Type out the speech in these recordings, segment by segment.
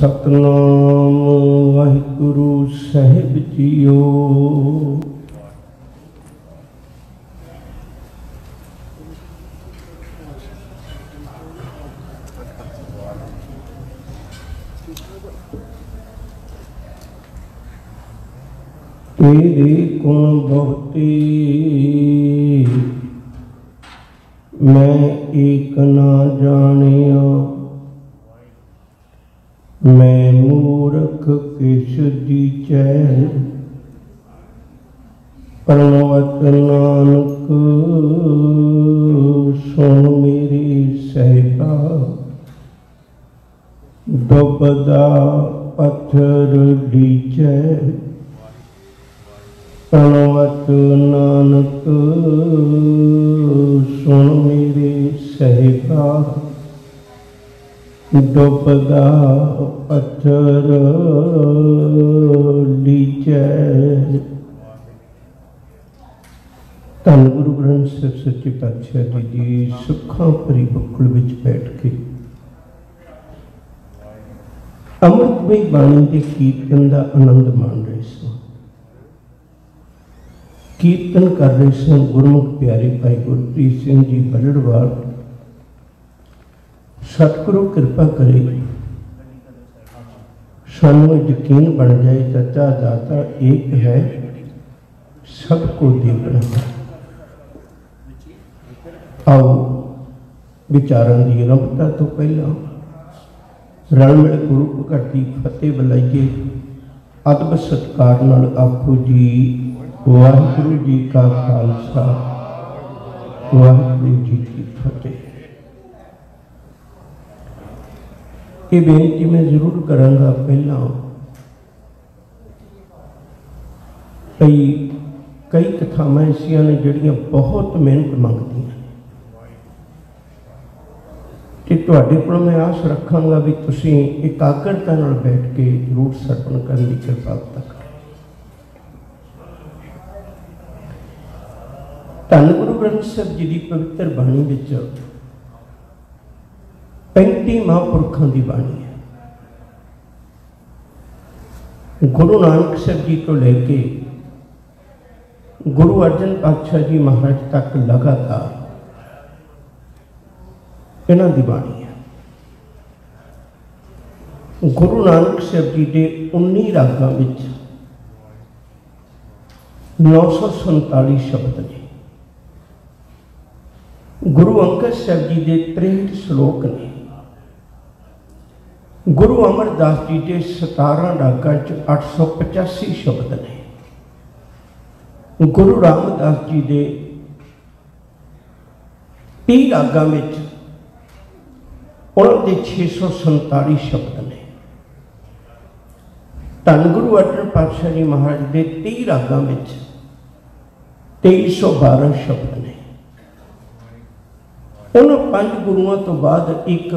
सतनाम वाहिगुरु साहिब जीओ। तेरे गुण बहुते मैं एक ना जानिया, मैं मूर्ख किस दीचै प्रणवत नानक सुन मेरे सहबा। डुबदा पत्थर लीचै प्रणवत नानक सुन मेरे सहबा। डुबदा पत्थर लीचै। धन गुरु ग्रंथ साहिब सच्चे पातशाह जी की सुखां भरी बुक्कल विच बैठ के अमृतमई बाणी के कीर्तन का आनंद मान रहे सन। कीर्तन कर रहे सन गुरमुख प्यारे भाई गुरप्रीत सिंह जी बलड़वाल। सतगुरु कृपा करे सानू यकीन बन जाए सच्चा दाता एक है सबको देखना। आओ विचारों की आरंभता तो पहला रल मिल गुरु घर की फतेह बुलाइए। अदब सत्कार नाल आखो जी वाहिगुरू जी का खालसा वाहिगुरू जी की फतेह। ये बेनती मैं जरूर करांगा। पहला कई कथावां ऐसियां ने जिहड़ियां बहुत मेहनत मंगदियां कि तुहाडे कोल मैं आस रखांगा भी तुसीं एकाग्रता नाल बैठ के जरूर सरवण करन दी किरपालता करो। धन गुरु ग्रंथ साहिब जी की पवित्र बाणी विच 35 महापुरखों की बाणी है। गुरु नानक साहब जी को लेके गुरु अर्जन पातशाह जी महाराज तक लगातार इन्हां दी बाणी है। गुरु नानक साहब जी के 19 रागां विच 947 शब्द ने। गुरु अंगद साहब जी के 63 श्लोक ने। गुरु अमरदास जी के 17 रागां 885 शब्द ने। गुरु रामदास जी के 30 रागां विच उन्होंने 647 शब्द ने। धन गुरु अर्जन पातशाह जी महाराज के 30 रागां विच 2312 शब्द ने। उन्होंने 5 गुरुओं तो बाद एक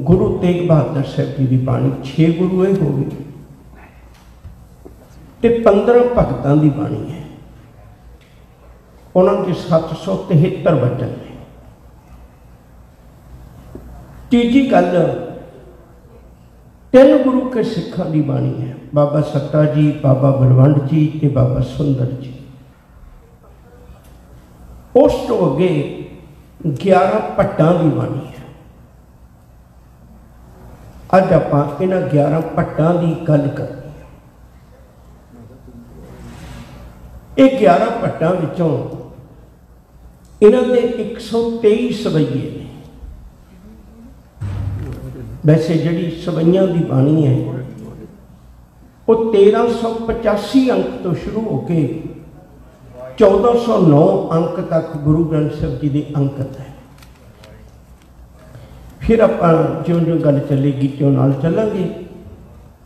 गुरु तेग बहादुर साहब जी की बाणी 6 गुरु हो गए ते 15 भगतों की बाणी है। उन्होंने 773 वचन ने। तीजी गल 3 गुरु के सिखों की बाणी है। बाबा सत्ता जी, बाबा बलवंत जी ते बाबा सुंदर जी। उस तो अगे 11 भट्टां की बाणी है। अज आपां इन्हां 11 भट्टां की गल करनी है। ये 11 भट्टां विचों इन्हां दे 123 सवैये ने। वैसे जिहड़ी सवैयां की बाणी है वो 1385 अंक तो शुरू होकर 1409 अंक तक गुरु ग्रंथ साहिब जी की अंकत है। फिर आप ज्यों ज्यों गल चलेगी त्यों नाल चलांगे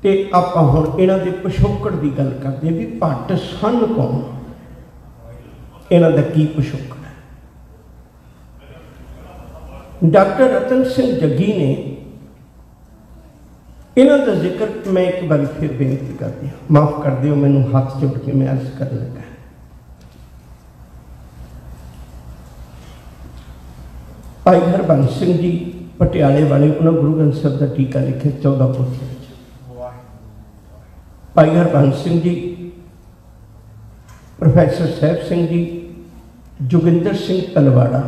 तो आप हुण इन्हां दे पिछोकड़ की गल करते हैं भी भट्ट सन कौन, इन्हां दा की पिछोकड़ है। डॉक्टर रतन सिंह जग्गी ने इन्हां दा जिक्र मैं एक बार फिर बेनती कर दिया, माफ़ कर दिओ मैनू हाथ जोड़ के मैं अर्ज कर लगा। भाई हरबंस सिंह जी पटियाले वाले उन्होंने गुरु ग्रंथ साहब का टीका लिखे 14 पुस्तक। भाई हरबंस सिंह जी, प्रोफैसर साहब सिंह जी, जोगिंदर सिंह तलवाड़ा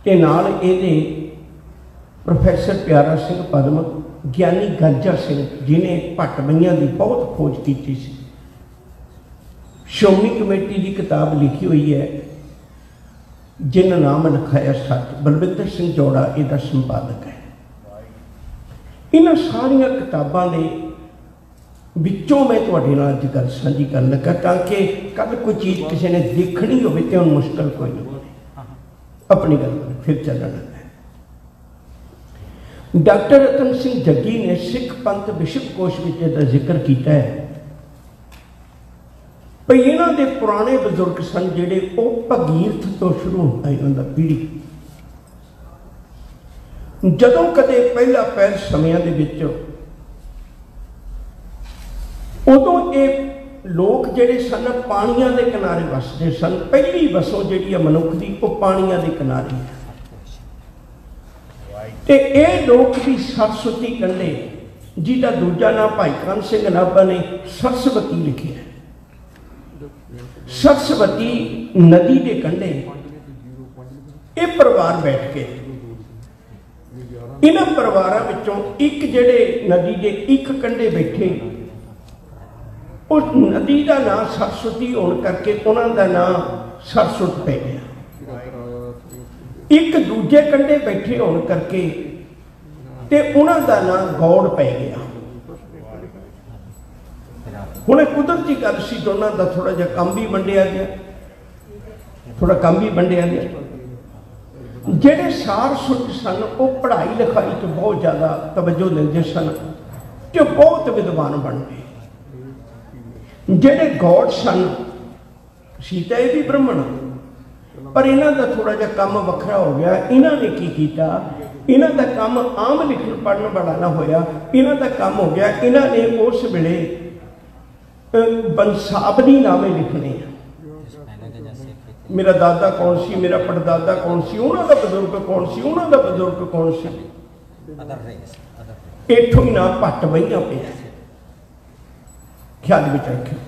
ते नाल इहदे प्रोफैसर प्यारा सिंह पदम, ज्ञानी गंजा सिंह जिन्हें भट्ट बईयां की बहुत खोज की सी। श्रोमणी कमेटी की किताब लिखी हुई है जिन नाम लिखाया सच, बलविंदर सिंह जौड़ा इसका संपादक है। इन्हां सारिया किताबां दे विचों मैं तुहाडे नाल अज गल साझी कर लगा ताकि कल कोई चीज़ किसी ने देखनी हो तो मुश्किल कोई नहीं, अपनी गल फिर चलना है। डॉक्टर रतन सिंह जग्गी ने सिख पंथ विश्वकोश में इसका जिक्र किया है भाई इन्हों के पुराने बजुर्ग सन जिहड़े वो भगीरथ तो शुरू होता इन्हों का पीढ़ी। जदों कदे पहला पैर समयां दे विच उदों ये लोग जिहड़े सन पानियां दे किनारे वसदे सन। पहली वसों जिहड़ी है मनुख दी वो पानियां दे किनारे है। ते ये लोग भी सरस्वती कंढे, जिहदा दूजा नाम भाई कान सिंह नाभा ने सरस्वती लिखे है। सरस्वती नदी के कंढे ये परिवार बैठ के, इन्हां परिवारां विचों एक जिहड़े नदी के एक कंढे बैठे, उस नदी का नाम सरस्वती होने करके उन्हों का नाम सरस्वत पै गया। एक दूजे कंढे बैठे होने करके ते उन्हों का नाम गौड़ पै गया। हुणे कुदरती गल सी, दोनों का थोड़ा जिहा काम भी वंडिया गया, थोड़ा काम भी वंडिया गया। जिहड़े सारस्वत सन वो पढ़ाई लिखाई तो बहुत ज़्यादा तवज्जो देंदे सन ते बहुत विद्वान बन गए। जिहड़े गौड़ सन सीता ये भी ब्राह्मण, पर इन्हों का थोड़ा जिहा काम वखरा हो गया। इन्होंने की किया, इन्हों का काम आम लिखण पढ़न वाला ना होया, इन्हों का काम हो गया इन्होंने उस वेले बंसावली नामे लिखने हैं। मेरा दादा कौन सी, मेरा पड़दादा कौन सी, उन्हों का बजुर्ग कौन सी, उन्हों का बजुर्ग कौन सी, इत्थों ही नाम भट्ट बईयां पे ख्याल में रखियो।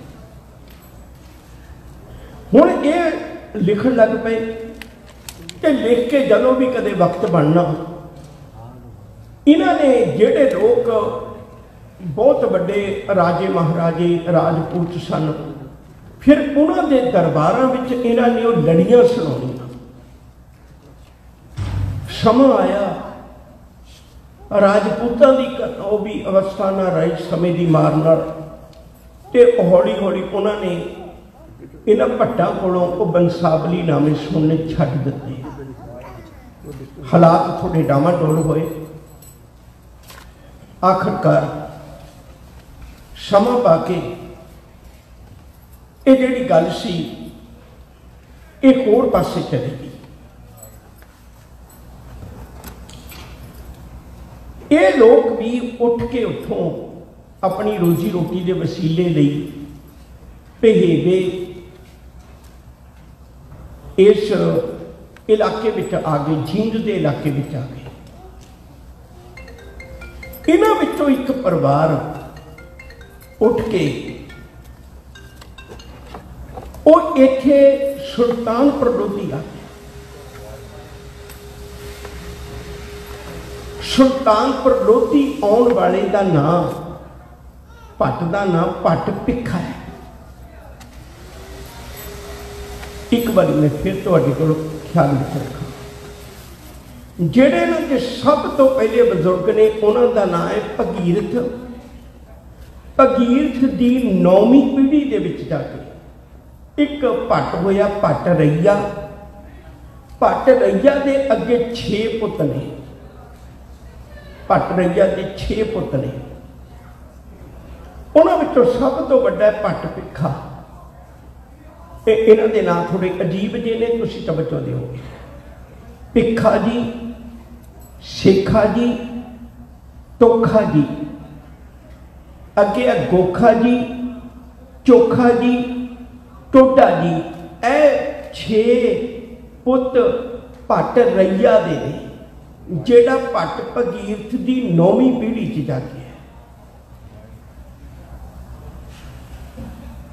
हुण ये लिखण लग पे कि लिख के जदों भी कदे वक्त बनना, इन्होंने जिहड़े लोग बहुत बड़े राजे महाराजे राजपूत सन, फिर उन्होंने दरबारां विच इन्होंने वो लड़ियां सुनाउणियां। समा आया राजपूतां दी वो भी अवस्था ना रही समय की मार नाल, ते हौली हौली उन्होंने इन्हां भट्टां कोलों वो बंसावली नामे सुनने छड्ड दिते। हालात थोड़े डामाडोल होए। आखिरकार समा पा के ये जिहड़ी गल सी एक होर पासे चली गई। ये लोग भी उठ के उठों अपनी रोजी रोटी के वसीले लई पहेवे इस इलाके विच आ गए, जींद के इलाके विच आ गए। इन्हां विचों एक परिवार उठ के वो इत्थे सुल्तानपुर लोधी आ गए। सुल्तानपुर लोधी आने वाले का नाम, भट्ट का नाम भट्ट भिखा है। एक बार मैं फिर तुहाडे कोल ख्याल में रखा, जिहड़े ना कि सब तो पहले बजुर्ग ने उन्हों का नाम है भगीरथ। भगीरथ की 9वीं पीढ़ी के विच जाके एक भट्ट होया, भट्ट रईया। भट्ट रईया के अगे 6 पुत ने, भट्ट रईया के 6 पुत ने। उन्होंने सब तो वड्डा भट्ट भिखा। इन्हों के नाम थोड़े अजीब जे ने, तुसीं तवज्जो दिओगे। भिखा जी, शेखा जी, तोखा जी, अगे गोखा जी, चोखा जी, टोडा जी। ए 6 पुत भट्ट रईया दे ने। जेड़ा भट्ट भगीरथ की 9वीं पीढ़ी च जाके है।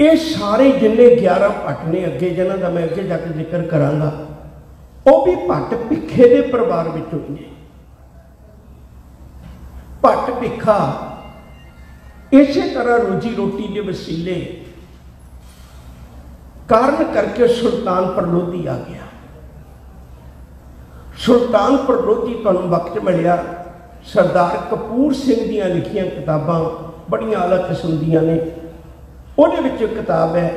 ये सारे जिन्ने 11 भट्ट ने अगे जिन्हों का मैं अगे जाके जिक्र करांगा, वो भी भट्ट भिखे के परिवार विचों ही ने। भट्ट भिखा इसे तरह रोजी रोटी के वसीले कारण करके सुल्तानपुर लोधी आ गया। सुल्तानपुर लोधी तुहानूं वक्त मिलिया, सरदार कपूर सिंह दियां लिखियां किताबां बड़ियां अलग किस्म दियां ने। उहदे विच एक किताब है,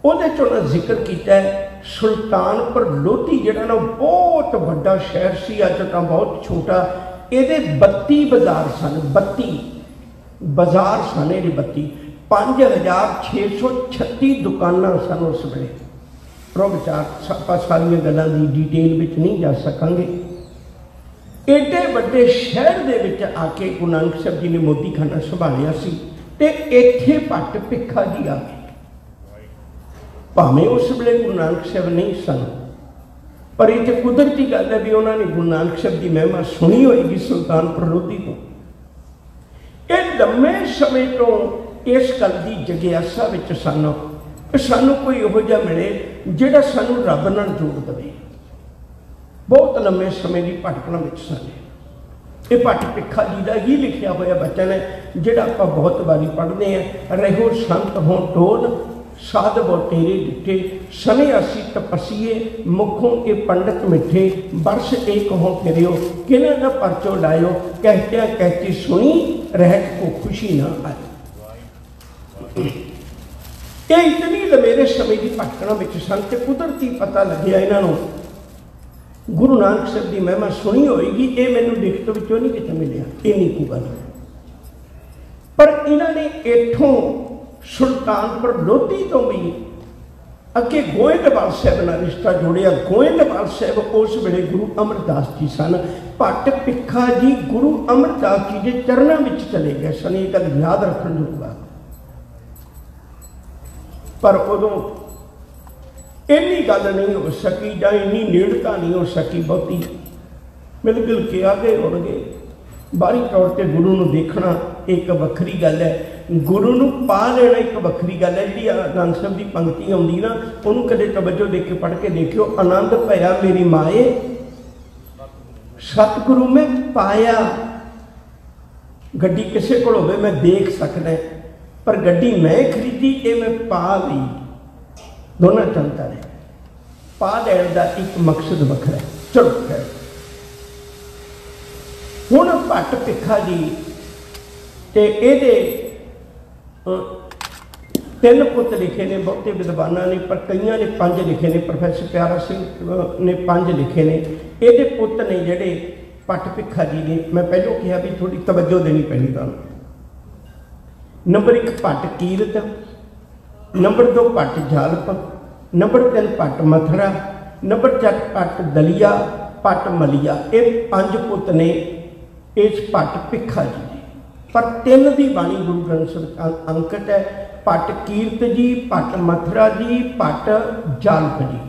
उहदे च उन्होंने जिक्र किया है सुल्तानपुर लोधी जिहड़ा ना बहुत वड्डा शहर सी, अज तां बहुत छोटा। इहदे 32 बाजार सन, 32 बाजार सन, ये 32 5636 दुकानां सन उस वेले। विचार आप सारिया गल्लां दी डिटेल में नहीं जा सकांगे। एडे वड्डे शहर दे विच आके गुरु नानक साहब जी ने मोदी खाना संभालिया सी ते इत्थे भट्ट भिखा जी आ गए। भावें उस वेले गुरु नानक साहब नहीं सन, पर ये तो कुदरती गल है भी उन्होंने गुरु नानक साहब की महिमा सुनी होगी सुल्तानपुर लोधी को। ये लंबे समय तो इस गल की जगियासा विच सन, सानू कोई इहो जिहा मिले जिहड़ा सानू रब नाल जोड़ दे। बहुत लंबे समय की भटकना विच सन। ये भट्ट भिखा जी का ही लिखिया होया वचन है जिहड़ा आपां बहुत बारी पढ़ते हैं। रहो संत हों टोल साध वो तेरे डिठे, सने असी तपसीए मुखों के पंडित मिठे, बरस एक हों फिरियो किना न परचो लायो, कहत्या कहती सुनी रहत को खुशी ना आए। ये इतनी लंबेरे समय की भटकना विच सन ते कुदरती पता लग्या इन्हों गुरु नानक साहब की महिमा सुनी होएगी। ये मैनूं लिखत विचों नहीं किते मिलिया, इन्नी को गल। पर इन्होंने इत्थों सुल्तानपुर लोधी तो भी अगे गोइंदवाल साहब नाल रिश्ता जोड़िया। गोइंदवाल साहब उस वेले गुरु अमरदास जी सन। भट्ट भिखा जी गुरु अमरदास जी के चरणों में चले गए सन। ये गल याद रखने दी बात। पर उदों इन्नी गल नहीं हो सकी या इन्नी नेड़ता नहीं हो सकी, बहुती मिल गिल के आ गए हो गए। बाहरी तौर पर गुरु नूं देखना एक वक्री गल है, गुरु नूं पा लेना एक वक्री गल है। जी नानक साहब की पंक्ति आउंदी ना, उन्होंने कदे तवज्जो दे के पढ़ के देखियो। आनंद भया मेरी माए सतगुरु में पाया। गड्डी किसी को होवे मैं देख सकदा, पर गड्डी मैं खरीदी ये मैं पा ली। दोनों चलता रहे। पा लैण का एक मकसद वखरा है। चलो खैर, हुण भट्ट भिखा जी ते इहदे 3 पुत लिखे ने। बहुते विद्वाना ने, पर कईयां ने 5 लिखे ने। प्रोफैसर प्यारा सिंह ने 5 लिखे ने। इहदे पुत ने जिहड़े भट्ट भिखा जी ने, मैं पहलों कहा भी थोड़ी तवज्जो देनी पैनी तुहानूं। Number 1 Bhatt Kirat, number 2 Bhatt Jalap, number 3 Bhatt Mathra, number 4 Bhatt दलिया, भट्ट मलिया। ये 5 पुत ने इस भट्ट भिखा जी ने। पर 3 की बाणी गुरु ग्रंथ साहिब अंकित है। भट्ट कीरत जी, भट्ट मथरा जी, भट्ट जालप जी।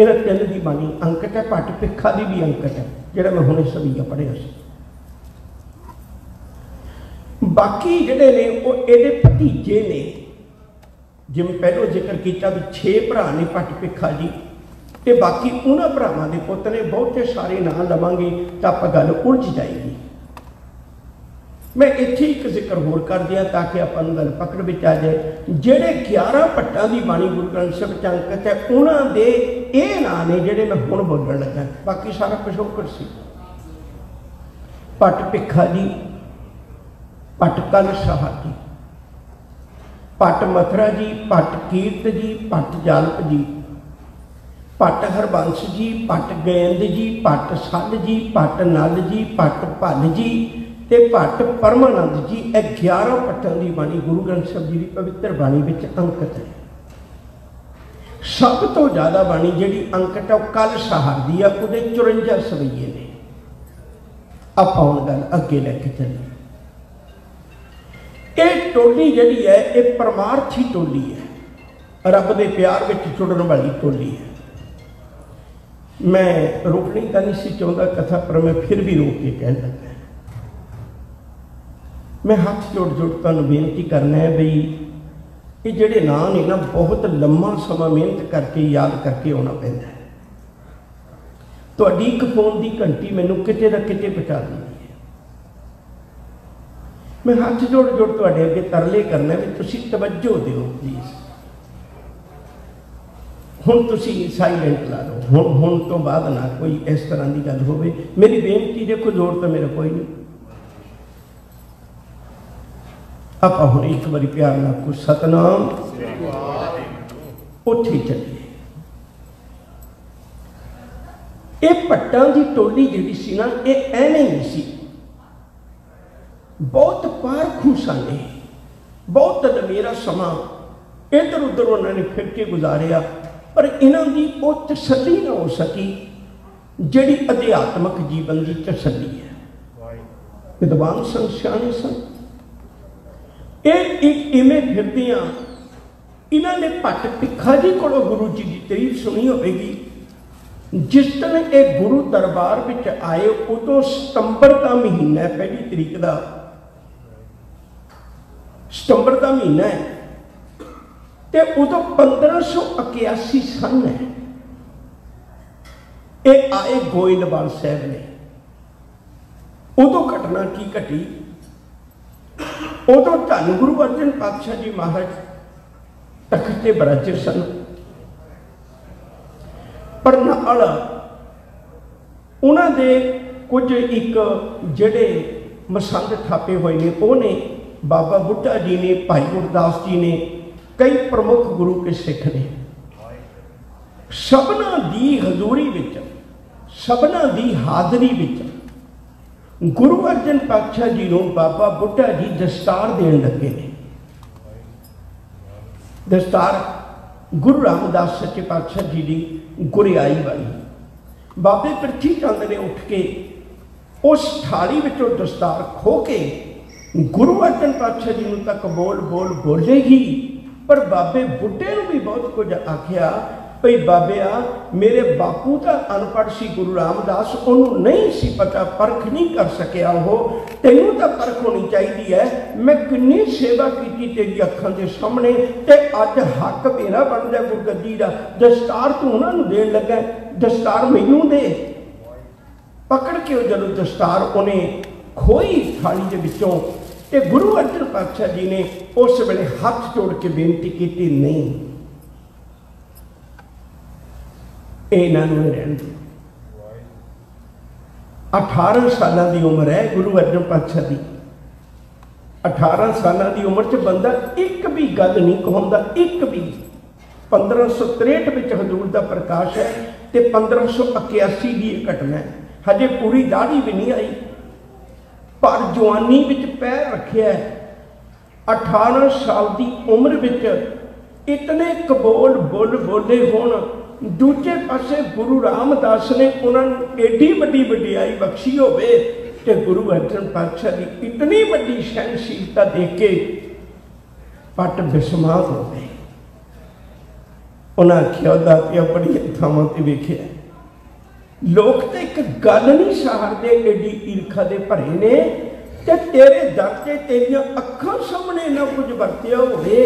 इन्ह 3 की बाणी अंकित है। भट्ट भिखा की भी अंकित है, जिहड़ा मैं हुणे सवीया पढ़िया सी। बाकी जिहड़े ने वो इहदे भतीजे ने। जिवें पहलों जिक्र किया भी 6 भरा ने भट्ट भिखा जी, ते बाकी उन्होंने भरावां दे पुत ने। बहुते सारे नाम लवांगे तो आप गल उलझ जाएगी। मैं इत्थे एक जिक्र होर कर दिया ताकि आपां नूं गल पकड़ विच आ जाए। जिहड़े 11 भट्टां की बाणी गुरु ग्रंथ साहिब च अंकित है, उन्हां दे ये नाम ने जिहड़े मैं हुण बोलण लगा। बाकी सारा पिछोकड़ सी। भट्ट भिखा जी, भट्ट कल शाह जी, भट्ट मथरा जी, भट्ट कीरत जी, भट्ट जालप जी, भट्ट हरबंस जी, भट्ट गयंद जी, भट्ट सल जी, भट्ट नल जी, भट्ट भल जी ते भट्ट परमानंद जी। 11 भट्टां की बाणी गुरु ग्रंथ साहिब जी की पवित्र बाणी विच अंकित है। सब तो ज़्यादा बाणी जिहड़ी अंकित है कल सहार दी है, उहदे 54 सवैये ने। आपां हुण गल अगे लैके चलीए। ये टोली जिहड़ी है ये परमार्थी टोली है, रब के प्यार में जुड़न वाली टोली है। मैं रोकनी तो नहीं सी चाहता कथा, पर मैं फिर भी रोक के कह लगा। मैं हाथ जोड़ जोड़ तुहानूं बेनती करना है बई ये जिहड़े नाम ने ना बहुत लम्मा समा मेहनत करके याद करके आना पैंदा है। तुहाडी एक फोन की घंटी मैनूं किते ना किते पहुँचा देंदी है। मैं हाथ जोड़ जोड़ तुहाडे अगे तरले करना भी तुसीं तवज्जो दिओ प्लीज़। हुण तुसीं साइलेंट ला लो, हुण तो बाद ना कोई इस तरह की गल होवे। मेरी बेनती देखो, जोर तो मेरा कोई नहीं। आप हुण एक बारी प्यार नाल को सतनाम उठी चलिए। ये भट्टां की टोली जिहड़ी सी ना, ये ऐवें नहीं सी, बहुत पारखू सन, बहुत लंबेरा समा इधर उधर उन्होंने फिर के गुजारिया, पर इन्हों की वो तसल्ली ना हो सकी जिहड़ी अध्यात्मक जीवन की तसल्ली है। विद्वान सन, सियाणे सन, एक इवें फिरदियां इन्होंने भट्ट भिखा जी को गुरु जी की तारीफ सुनी होगी। जिस दिन ये गुरु दरबार में आए उदों सितंबर का महीना है, 1 तरीक का सितंबर का महीना है, तो उदों 1581 सन है। ये आए गोइंदवाल साहब ने। उदों घटना की घटी, उदों धन गुरु अर्जन पातशाह जी महाराज तख्त ते बराजे सन, पर नाल उन्हां दे कुछ एक जिहड़े मसंद थापे हुए ने, वो ने बाबा बुढ़ा जी ने, भाई गुरदास जी ने, कई प्रमुख गुरु के सिख ने। सबना दी हजूरी विच, सबना दी हाजरी विच गुरु अर्जन पातशाह जी को बाबा बुढ़ा जी दस्तार देन लगे ने। दस्तार गुरु रामदास सच्चे पातशाह जी की गुरियाई वाली। बाबे पृथ्वी चंद ने उठ के उस थाली विचों दस्तार खो के गुरु अर्जन पातशाह जी तक बोल बोल बोले ही, पर बाबे बुढ़े को भी बहुत कुछ आख्या भई बाबिया मेरे बापू तो अनपढ़ सी गुरु रामदास, उन्होंने नहीं सी पता, परख नहीं कर सकिया, वो तेनों तो परख होनी चाहिए है। मैं कितनी सेवा की तेरी अखां के सामने, ते अज हक मेरा बनता गुरगद्दी का। दस्तार तू उन्होंने देन लगा, दस्तार मैनू दे। पकड़ के जब दस्तार उन्हें खोई थाली के विचों, ते गुरु अर्जन पातशाह जी ने उस वेले हाथ जोड़ के बेनती की, नहीं इन्होंने रहन दो। 18 साल की उम्र है गुरु अर्जन पातशाह की। 18 साल की उम्र च बंदा एक भी गल नहीं कहता, एक भी। 1563 में हजूर का प्रकाश है, तो 1581 की घटना है। हजे पूरी दाढ़ी भी नहीं आई, पर जवानी विच पैर रखे। 18 साल की उम्र विच इतने कबोल बुल बोले होण। दूजे पासे गुरु रामदास ने उन्होंने एडी वड्डी वडियाई बख्शी होवे, ते गुरु अर्जन पातशाह की इतनी वड्डी सहनशीलता देख के पट बिस्मात हो गए। उन्हें आख्या दातिया बड़ी थावां ते वेखिया, लोग तो एक गल नहीं सहारते, एडी ईर्खा दे भरे ने, ते तेरे दर ते तेरियां अखां सामने ना कुछ वरतिया होवे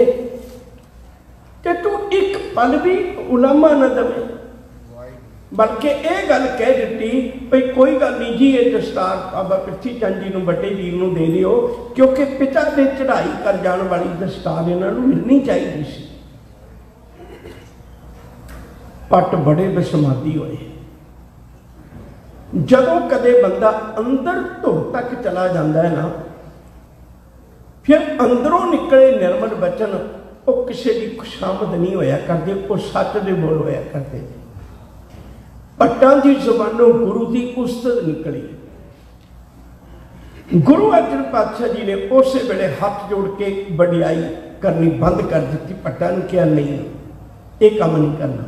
ते तू एक पल भी उलामा न दवे। बल्कि यह गल कह दी भाई कोई गल नहीं जी, ये दस्तार बाबा पृथ्वी चंद जी को बड़े वीर को दे दिओ, क्योंकि पिता ने चढ़ाई कर जाने वाली दस्तार इन्होंने मिलनी चाहिए सी। पट बड़े बेसमादी होए। जदों कदे बंदा अंदर धुर तक चला जाता है ना, फिर अंदरों निकले निर्मल बचन वो किसी की खुशामद नहीं होया करते, वो सच दे बोल होया करते। भट्टां की जुबानों गुरु की उस्तत निकली। गुरु अर्जन पातशाह जी ने उस वेले हाथ जोड़ के वडियाई करनी बंद कर दी। भट्टां ने कहा नहीं, ये काम नहीं करना।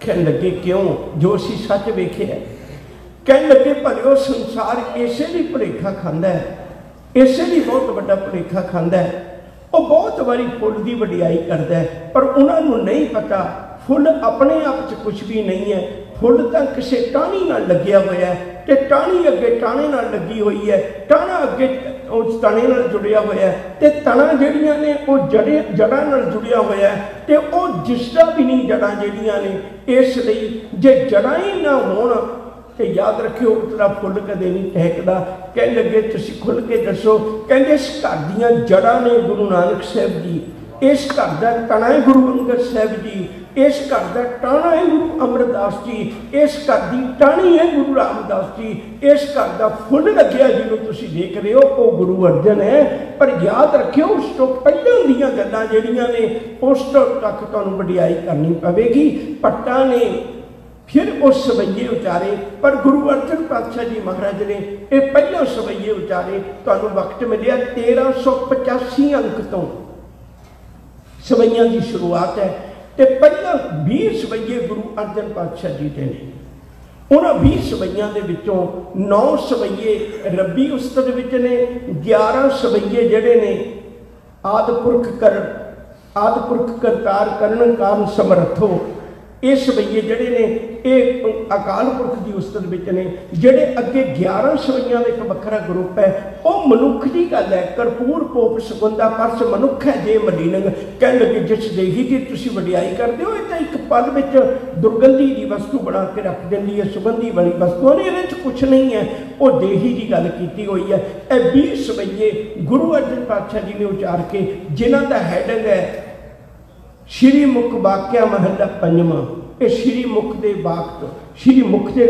कह लगे क्यों, जो असीं सच वेखे है। कह लगे भलिओ संसार इसे भी भुलेखा खांदा है, इसे भी बहुत बड़ा भुलेखा खांदा है। वो बहुत बारी फुल की वडियाई करता है, पर उन्होंने नहीं पता फुल अपने आप च कुछ भी नहीं है, फुल तो किसी टाणी नाल लग्या होया है ते टाणी अगे टाणे नाल लगी हुई है, टाणा अगे उस तने नाल जुड़िया होया है ते तना जिहड़ियां ने वो जड़ां नाल जुड़िया होया है ते वो जिसदा भी नहीं जड़ां जिहड़ियां ने। इसलिए जे जड़ां ही ना होण ते याद रखियो तेरा फुल कदे नहीं टहकदा। कह लगे तुसीं खुल के दसो, कहंदे इस घर दीयां जड़ां ने गुरु नानक साहब जी, इस घर दा तना है गुरु अंगद साहब जी, इस घर का टाणा है गुरु अमरदास जी, इस घर की टाणी है गुरु रामदास जी, इस घर का फुल लग्या जिन्हों तुसीं देख रहे हो वो गुरु अर्जन है। पर याद रखियो उस तो पहलों दीयां गल्लां जिहड़ियां ने उस तो तक तुहानूं वडियाई करनी पवेगी। पट्टा ने फिर उस सवैये उचारे, पर गुरु अर्जन पातशाह जी महाराज ने ये पहलों सवैये उचारे। तुहानूं वक्त मिलिया 1385 अंक तो सवैयां की शुरुआत है ते पहला 20 सवैये गुरु अर्जन पातशाह जी के ने। उन्होंने 20 सवैयां दे विचों 9 सवैये रब्बी उस्ताद विच ने, 11 सवैये जिहड़े ने आदिपुरख करतार करण कारण समर्थो, ये सवैये जिहड़े ने ये अकाल पुरख की उस्ताद विच ने। जिहड़े अगे 11 सवैयां का एक वखरा ग्रुप है वह मनुख की गल है। करपूर पोप सुगंधा परस मनुख है जे मलीनंग, कह लगे जिस देही की तुसीं वडियाई करदे हो, ये एक पल में दुर्गंधी की वस्तु बना के रख देंदी है, सुगंधी वाली वस्तु ने, ये कुछ नहीं है, वो देही की गल की हुई है। यह 20 सवैये गुरु अर्जन पातशाह जी ने उचार के, जिन्हां दा हैडिंग है श्री मुख वाक्या महला पंजवां। ये श्री मुख के वाक तो श्री मुख के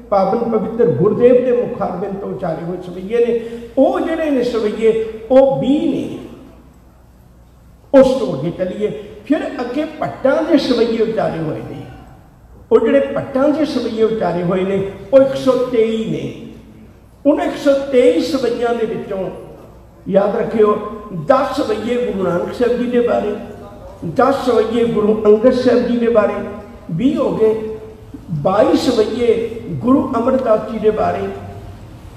पावन पवित्र गुरदेव के मुखारबिंद तो उचारे हुए सवैये ने। वो जिहड़े ने सवैये वो 20 ने। उस तो अगे चलीए, फिर अगे भट्टां के सवैये उचारे हुए ने। वो जिहड़े भट्टां के सवैये उचारे हुए ने वो 123 ने। उन 123 सवैयां दे विचों याद रखियो 10 सवैये गुरु नानक साहब जी के बारे, 10 सवैये गुरु अंगद साहब जी के बारे, 20 हो गए। 22 सवैये गुरु अमरदास जी के बारे,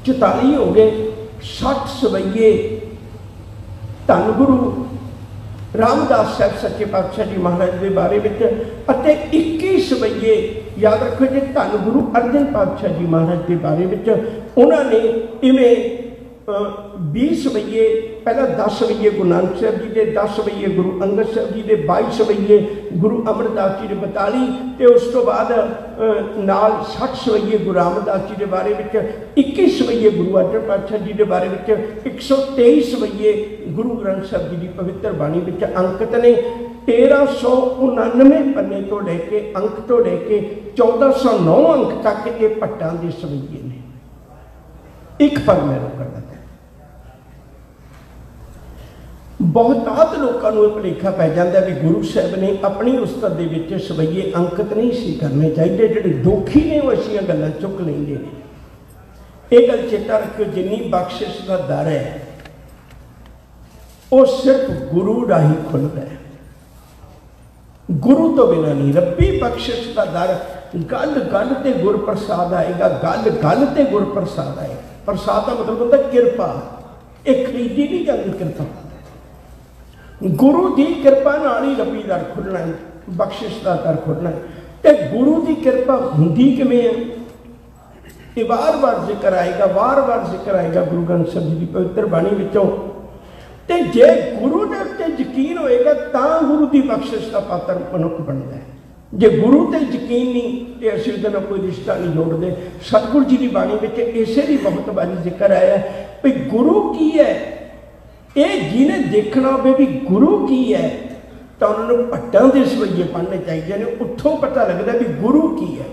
44 हो गए। 60 सवैये धन गुरु रामदास साहब सच्चे पातशाह जी महाराज के बारे में, 21 सवैये याद रखो जी धन गुरु अर्जन पातशाह जी महाराज के बारे में। उन्होंने इवें 20 सवैये, पहला 10 सवैये गुरु नानक साहब जी के, 10 सवैये गुरु अंगद साहब जी के, 22 सवैये गुरु अमरदास जी के, 42 तो उस तो बाद नाल 60 सवैये गुरु रामदास जी के बारे में, 21 सवैये गुरु अर्जन पातशाह जी के बारे में, 123 सवैये गुरु ग्रंथ साहब जी की पवित्र बाणी में अंकित ने। 1399 पन्ने तो लैके अंक तो लैके 1409 अंक तक ये भट्टां दे सवैये ने। एक पल मैं रोकना चाहता, बहुतात लोगों को भुलेखा पै जाता भी गुरु साहब ने अपनी उस्ताद दे विच सवैये अंकित नहीं सी करने चाहिए, जिहड़े दोखी ने वो असीं गल्लां चुक लेंदे ने। ये गल चेता रखियो, जिन्नी बख्शिश का दर है वो सिर्फ गुरु राही खुलता है, गुरु तो बिना नहीं। रब्बी बख्शिश का दर गल गल ते गुर प्रसाद आएगा, गल गल ते गुर प्रसाद आएगा। प्रसाद का मतलब होता किरपा, एक खरीदी नहीं जाती किरपा, गुरु की किरपा नाल ही रब्बी दर खुलना है, बख्शिश का दर खुलना है। तो गुरु की किरपा हुंदी किवें है, ये बार बार जिक्र आएगा, बार बार जिक्र आएगा गुरु ग्रंथ साहब जी की पवित्र बाणी विचों। ते जे गुरु के उत्ते यकीन होएगा तां गुरु की बख्शिश का पात्र मनुख बनता है। जे गुरु ते यकीन नहीं तो असीं उहदे नाल कोई रिश्ता नहीं जोड़ते। सतगुरु जी की बाणी में इसे भी बहुत बारी जिक्र आया भी गुरु की है, ये जिन्हें देखना हो भी गुरु की है तो उन्होंने भट्टां दे सवैये पढ़ने चाहिए ने। उत्थों पता लगता भी गुरु की है,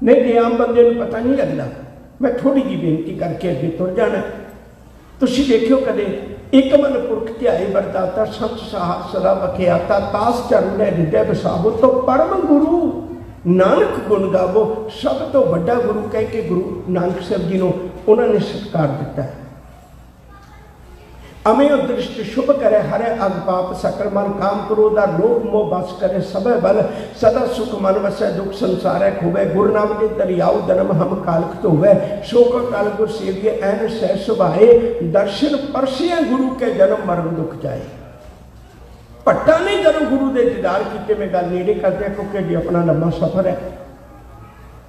नहीं तो आम बंदे को पता नहीं लगता। मैं थोड़ी जी बेनती करके अगे तुर जाना। तुसीं देखियो कदे एक मन पुरख ध्याए वरदाता, सच सहार सदा बखियाता, तास चरण हृदय बसावो, तो परम गुरु नानक गुण गावो। सब तो बड़ा गुरु कह के गुरु नानक साहब जी को उन्होंने सत्कार दिता है। अमे दृष्ट शुभ करे हरे अग पाप सकल मन काम क्रोधा लोभ मोह बस करे सब बल सदा सुख मन वसै दुख संसार है खोवे गुरु नाम के दरियाओ जन्म हम कालक तो हुए शोक काल गुर सेविये ऐन सह सुभाए दर्शन परसिया गुरु के जन्म मरण दुख जाए। भट्टा ने जदों गुरु के दीदार किए, मैं गल नेड़े करते क्योंकि अभी अपना लंबा सफर है,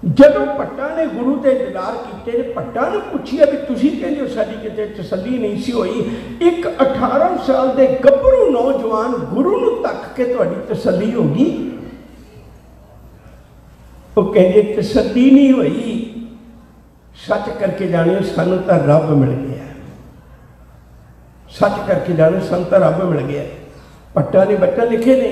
जदों भट्टा ने गुरु के दीदार किए, भट्टा ने पूछिया भी तुसीं कहंदे हो साडी किते तसल्ली नहीं सी होई, एक 18 साल के गभरू नौजवान गुरु नूं तक के तुहाडी तसल्ली होगी? वो कहंदे तसल्ली नहीं हुई, सच करके जाने सानू तो रब मिल गया, सच करके जाने सानू तो रब मिल गया। भट्टा ने बच्चा लिखे ने,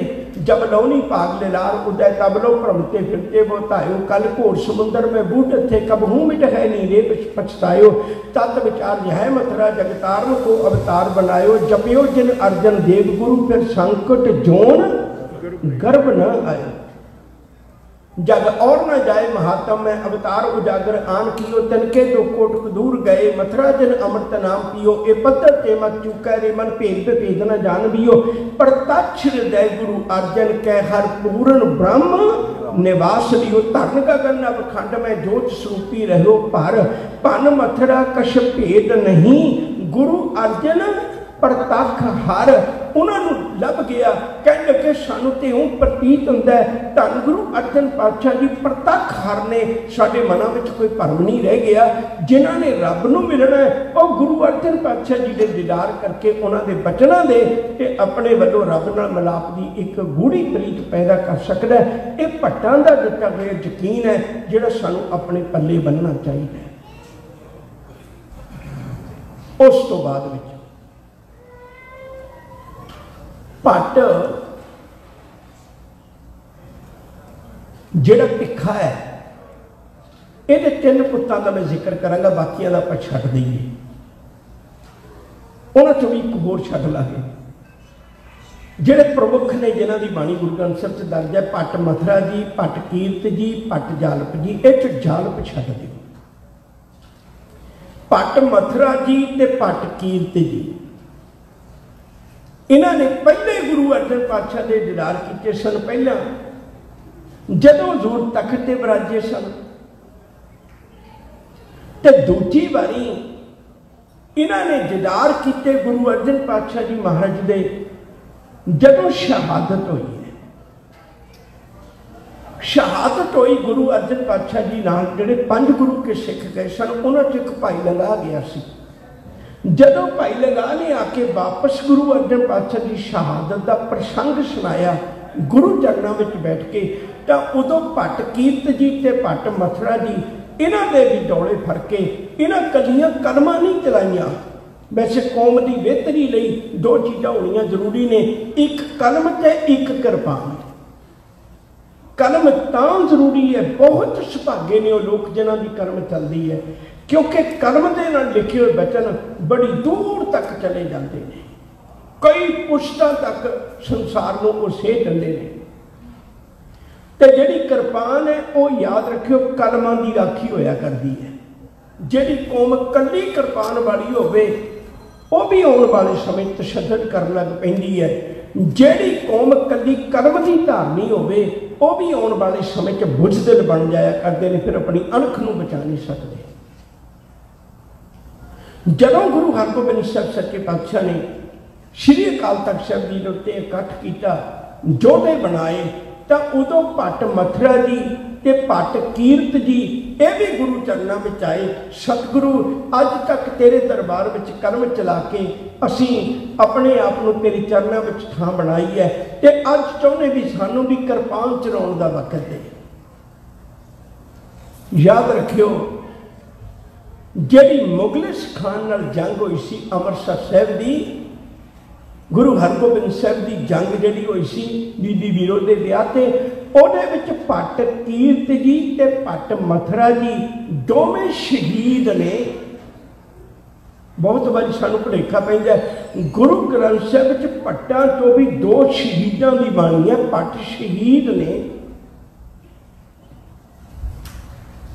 जब लौनी भाग लेलार उदय तब लो भ्रमते फिरते वो धायो, कल घोर समुंदर में बूढ़ थे कब हूँ मिट है नहीं रे पछतायो, तत् विचार यह मथुरा जगतारण को अवतार बनायो, जपियो जिन अर्जन देव गुरु फिर संकट जोन गर्भ न आयो, जग और न जाए महात्म में अवतार उजागर आन कियो, तनके दो कोट दूर गए मथुरा जिन अमृत नाम पियो, ए पत्थर ते मत चुका रे मन भेद भेद न जान बियो, प्रत्यक्ष हृदय गुरु अर्जन कै हर पूर्ण ब्रह्म निवास लियो, धर्म का गन अब खंड में जोत स्वरूपी रहो पर, पन मथुरा कश भेद नहीं गुरु अर्जन प्रतख हर, उन्होंने लभ गया। कह लगे सानू तो यूं प्रतीत होंदा है धन गुरु अर्जन पातशाह जी प्रतख हर ने, साडे मनां विच कोई भरम नहीं रह गया, जिन्हां ने रब नूं मिलना है वह गुरु अर्जन पातशाह जी के दीदार करके उन्हां दे बचनां दे ते अपने वल्लों रब नाल मिलाप की एक गूढ़ी प्रीत पैदा कर सकदा है। ये भट्टां दा दिता गया यकीन है जिहड़ा सानू अपने पल्ले बन्नना चाहिए। उस तो बाद विच भट्ट जिहड़ा भिखा है, ये 3 पुत्तां का मैं जिक्र करांगा, बाकियां दा आपां छड्ड दईए, उन्हां चों भी एक होर छड्ड लांगे। जिहड़े प्रमुख ने जिन्हां दी बाणी गुरु ग्रंथ ਸਾਹਿਬ 'ਚ दर्ज है, भट्ट मथुरा जी, भट्ट कीरत जी, भट्ट जालप जी, इह जालप छड्ड दिओ। भट्ट मथुरा जी ते भट्ट कीरत जी इन्होंने पहले गुरु अर्जन पातशाह के दीदार किए सन, पहला जदों हजूर तख्त ते विराजे सन, ते दूजी बारी इन्होंने दीदार किए गुरु अर्जन पातशाह जी महाराज दे जदों शहादत हुई है। शहादत हुई गुरु अर्जन पातशाह जी नाल जिहड़े 5 गुरु के सिख गए सन, उन्हां च एक भाई लंघा गया सी। जदों भाई लंघा ने आके वापस गुरु अर्जन पातशाह की शहादत का प्रसंग सुनाया गुरु चरणों में बैठ के, तो उदों भट्ट कीरत जी ते भट्ट मथुरा जी इन्हां दे भी डोले फरके, इन्हां कलियां कलमां नहीं चलाइया। वैसे कौम की बेहतरी लई 2 चीज़ां होनियां जरूरी ने, एक कलम ते एक किरपान। कलम तां जरूरी है, बहुत सुभागे ने वो लोग जिन्हां दी कलम चलती है, क्योंकि कलम के नाल लिखे हुए वचन बड़ी दूर तक चले जाते हैं, कई पुश्तां तक संसार को वो सेह दिंदे ने। ते जिहड़ी किरपान है वो याद रखियो कलमां दी राखी होया करदी है। जिहड़ी कौम कल्ली किरपान वाली होवे वो भी आने वाले समय तशद्दद करन लग पैंदी है, जिहड़ी कौम कल्ली कलम की धारनी होवे वो भी आने वाले समय च बुझदिल बन जाया करते हैं, फिर अपनी अणख नूं बचा नहीं सकते। जदों गुरु हरगोबिंद साहब सच्चे पातशाह ने श्री अकाल तख्त साहिब जी उत्ते इकट्ठ किया, जोधे बनाए, तो उदों भट्ट मथुरा जी ते भट्ट कीरत जी ये भी गुरु चरणों में आए। सतगुरु अज तक तेरे दरबार में कलम चला के असी अपने आप को तेरे चरणों में थां बनाई है, ते अज चाहुंदे भी सानू भी किरपान चलाउण दा वक्त है। याद रखियो जिहड़ी मुगलिस खान नाल जंग हुई सी अमृतसर साहिब की, गुरु हरगोबिंद साहब की जंग जिहड़ी हुई सी बीबी वीरो दे विआह ते, ਉਹਦੇ ਵਿੱਚ ਭੱਟ ਕੀਰਤ जी ते भट्ट मथुरा जी दोवें शहीद ने। बहुत बारी सानू भुलेखा पैंदा गुरु ग्रंथ साहिब विच भट्टां तो भी 2 शहीदां की बाणी है, भट्ट शहीद ने।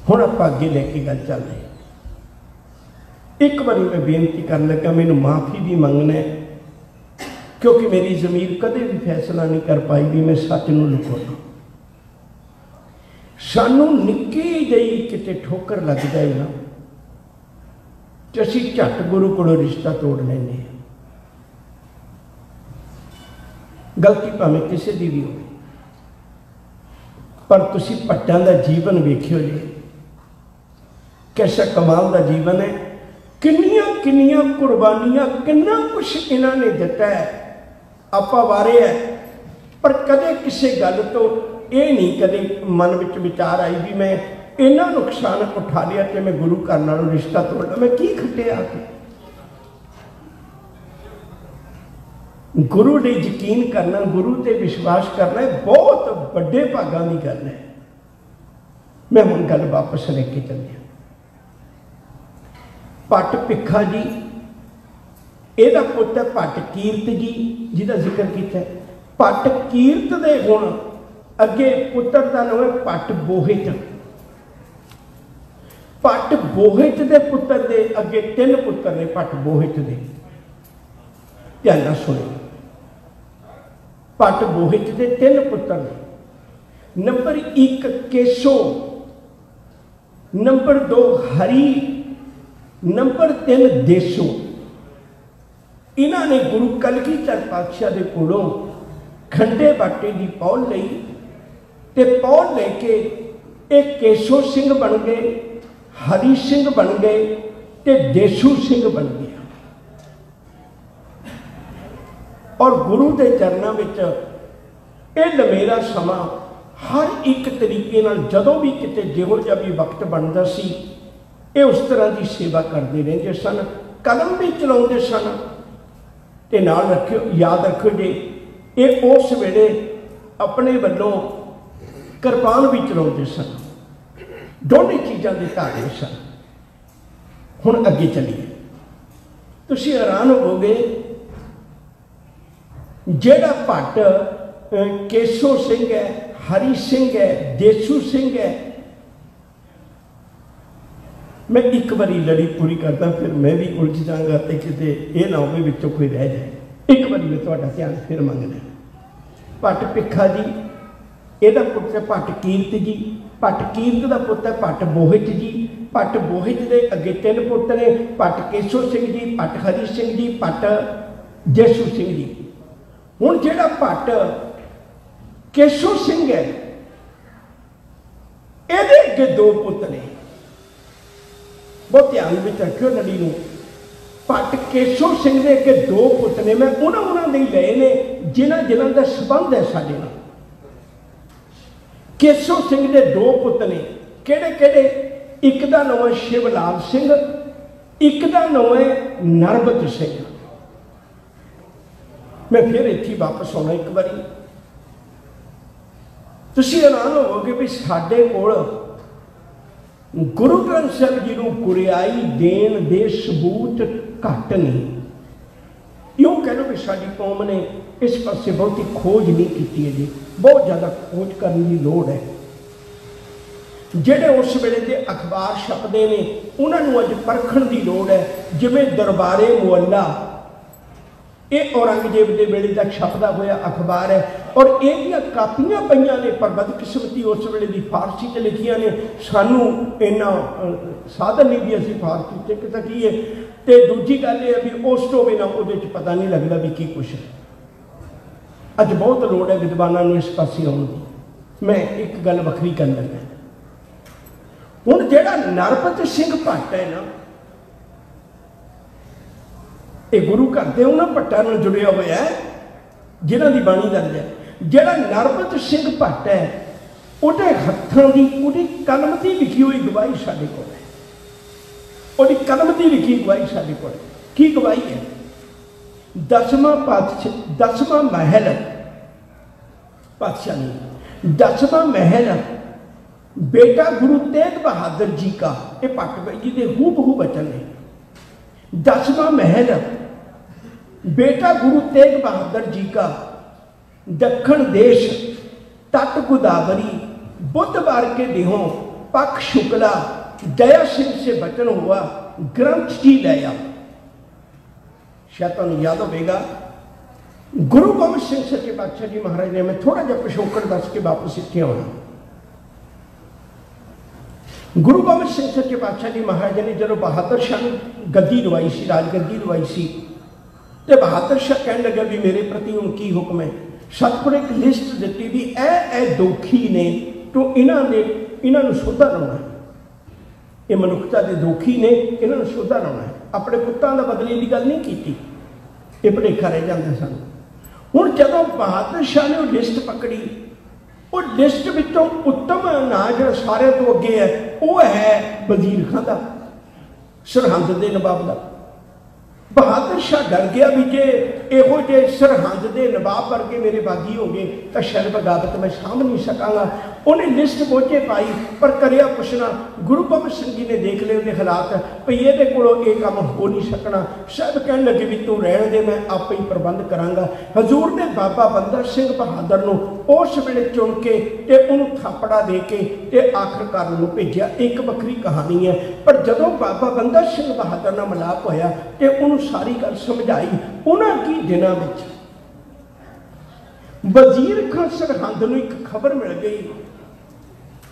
हुण आपां अगे लैके गल चल रही। एक बारी मैं बेनती कर लगा, मैनूं माफ़ी भी मंगना है, क्योंकि मेरी ज़मीर कदे भी फैसला नहीं कर पाई भी मैं सच नूं लुकाउणा। सानू निक्की जही किते ठोकर लग जाए ना तो असीं झट गुरु कोलों रिश्ता तोड़ लैंदे। गलती भावें किसी की भी हो, पर तुसी भट्टां दा जीवन वेखियो जी, कैसा कमाल का जीवन है। किन्नियां किन्नियां कुर्बानियां, किन्ना कुछ इन्हां ने दिता है, आपां वारे है। पर कदे किसी गल तो ये नहीं कदे मन में विचार आई भी मैं इन्ना नुकसान उठा लिया कि मैं गुरु घर नालों रिश्ता तोड़ लिया, मैं की खट्टे आके। गुरु ने यकीन करना, गुरु ते विश्वास करना बहुत बड़े भागां दी गल है। मैं हुण गल वापस लेके चलिया। भट्ट भिखा जी, ਇਹਦਾ पुत्र भट्ट कीरत जी जिहदा जिक्र किया। भट्ट कीरत दे गुण अगे पुत्र का नाम है भट्ट बोहित। भट्ट बोहित दे पुत्र दे अगे 3 पुत्र ने भट्ट बोहित दे। ध्यान नाल सुनो, भट्ट बोहित दे 3 पुत्र ने। नंबर 1 केशो, नंबर 2 हरी, नंबर 3 देशो। इन्होंने गुरु कलगीधर पातशाह के कोलों खंडे बाटे की पौल लई ते पौल लेके एक केशो सिंह बन गए, हरी सिंह बन गए ते देशू सिंह बन गया। और गुरु के चरणों में यह लमेरा समा हर एक तरीके नाल जदों भी किते जिहो जिहा भी वक्त बनता सी, ये उस तरह की सेवा करते रहते सन। कलम भी चलाते सन ते नाल रखियो, याद रखियो जी, ये उस वेले अपने वालों कृपान भी चलाते सन। दोनों चीज़ों के धारे सन। हुण अगे चलिए, तुसीं हैरान होवोगे, जिहड़ा भट्ट केशो सिंह है, हरी सिंह है, देशू सिंह है। मैं एक बारी लड़ी पूरी करता, फिर मैं भी उलझ जाऊंगा तो किते ये ना हो विचों कोई रह जाए। एक बारी मैं तुहाडा ध्यान फिर मंगदा। भट्ट भिखा जी, ਇਹਦਾ पुत्र भट्ट कीरत जी। भट्ट कीरत का पुत्र भट्ट बोहित जी। भट्ट बोहित के अगे 3 पुत्र ने, भट्ट केशो सिंह जी, भट्ट हरी सिंह जी, भट्ट देशू सिंह जी। हुण जिहड़ा भट्ट केशो सिंह है, ਇਹਦੇ अगे 2 पुत्र ने। बहुत ध्यान में रखियो लड़ी नूं। भट्ट केशो सिंह के अगे 2 पुत्र ने। मैं उन्होंने लए ने जिन्हां का संबंध है साडे नाल। केशो सिंह के 2 पुत्र ने, किहड़े किहड़े? एक का नाम है शिवलाल सिंह, एक का नाम है नरबत सिंह। मैं फिर इत्थे वापस आना एक बारी। तुसीं हैरान होवोगे भी साडे कोल गुरु ग्रंथ साहिब जी को गुरियाई देण दे सबूत घट नहीं। यूँ कह लो कि साडी कौम ने इस पासे बहुती खोज नहीं की है जी, बहुत ज़्यादा खोज करने की लोड़ है। ਜਿਹੜੇ उस वेले के अखबार छपते हैं उन्होंने अज परखण की लोड़ है। जिवें दरबारे मुअल्ला, ये औरंगजेब के वेले का छपदा होया अखबार है, और ये कापियां पईयां ने पर बदकिस्मती उस वेले की फारसी च लिखियां ने। सानू इन्ना साधन नहीं भी असीं फारसी च कि तकीए, ते दूजी गल ये भी उस तो बिना उहदे च पता नहीं लगता भी की कुछ है। अज बहुत लोड़ है विद्वानां नूं इस पासे आउण दी। मैं एक गल वखरी कर लगा। हुण जिहड़ा नरपत सिंह भट्ट है ना, ये गुरु घर के उन्होंने भट्टां नाल जुड़िया होया है जिन्हां दी बाणी दर्ज है। जिहड़ा नरपत सिंह भट्ट है, उहदे हत्थां दी उहदी कलम दी लिखी हुई गवाही साडे कोल है। उहदी कलम दी लिखी गवाही साडे कोल है। की गवाही है? 10वां पातशाह, 10वां महल पातशाह नहीं, 10वां महल बेटा गुरु तेग बहादुर जी का। ये भट्ट भाई जी के हूबहू वचन है। 10वां महल बेटा गुरु तेग बहादुर जी का, दक्षिण देश, तट गोदावरी, बुधवार के दिहों पक्ष शुक्ला, दया सिंह से वचन हुआ, ग्रंथ जी लाया। शायद तुहानूं याद होगा गुरु गोबिंद सिंह सच्चे पातशाह जी महाराज ने, मैं थोड़ा जिहा पिछोकड़ दस के वापस इत्थे आउणा। गुरु गोबिंद सिंह सच्चे पातशाह जी महाराज ने जो बहादुर शाह गद्दी दवाई सी, राज गद्दी दवाई सी, तो बहादुर शाह कहने लगा भी मेरे प्रति हुण की हुक्म है। सतगुर एक लिस्ट दी भी ए दोखी ने, तो इन्हों सोधा लाना, ये मनुखता के दोखी ने, इन्हों सोधा लाना है। अपने पुत्रों का बदले की गल नहीं की, ये भुलेखा रह जाता सन। हुण जदों बहादुर शाह ने लिस्ट पकड़ी, वो लिस्ट विचों उत्तम ना जो सारे तो अगे है वो है वजीर खां का, सरहंद के नवाब का। बहादुर शाह डर गया भी जे इहो जे सरहंद के नवाब वर्गे मेरे बागी हो गए तो शायद बगावत मैं सामभ नहीं सकांगा। उन्हें लिस्ट बोझे पाई पर करिया पुछना, गुरु गोबिंद सिंह जी ने देख ले उन्हें हालात भई ये कोलों ये काम हो नहीं सकना। शायद कह लगे भी तू रहने दे, मैं आप ही प्रबंध करांगा। हजूर ने बाबा बंदा सिंह बहादुर नूं उस वेले चुन के ते उन्होंने थापड़ा दे के ते आखिरकार उन्होंने भेजा। एक वक्री कहानी है, पर जदों बाबा बंदा सिंह बहादुर नाल मिलाप होया ते उन्होंने सारी गल समझाई। उन्हां की दिनां विच वजीर खां सरहंद नूं एक खबर मिल गई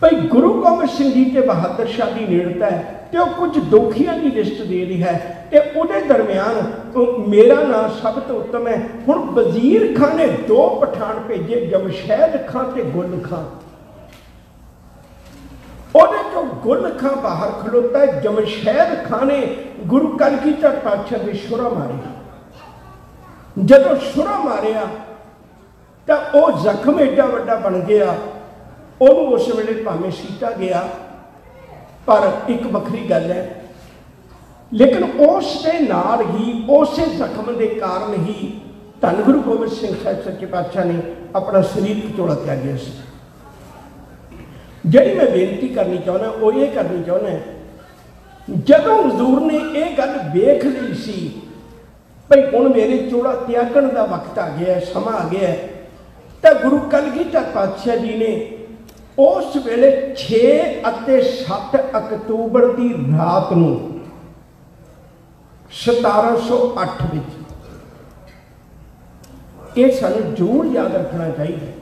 भाई गुरु गोबिंद सिंह जी के बहादुर शाह की नेड़ता है, तो कुछ दोखियां की लिस्ट दे रही है, तो उहदे दरम्यान तो मेरा नाम सब तो उत्तम है। हुण वजीर खां ने 2 पठान भेजे, जमशैद खां ते गुल खां। उहदे चों गुल खां बाहर खलोता है, जमशैद खां ने गुरु कलगीधर पातशाह दे शुरा मारे। जदों शुरा मारिया तो वह जख्म एडा वड्डा बन गया, उन्होंने उस वेले भावें सीता गया, पर एक वक्री गल है, लेकिन उसके नाल ही उस जख्म के कारण ही धन गुरु गोबिंद सिंह साहिब सच्चे पातशाह ने अपना शरीर घचोला त्यागया। जी मैं बेनती करनी चाहना वो ये करनी चाहना, जदों हजूर ने यह गल वेख ली सी भाई हुण मेरे चोला त्यागण का वक्त आ गया, समा आ गया, तो गुरु कलगीधर पातशाह जी ने उस वेले 6 और 7 अक्तूबर की रात को 1708 विच, ये सानू जरूर याद रखना चाहिए,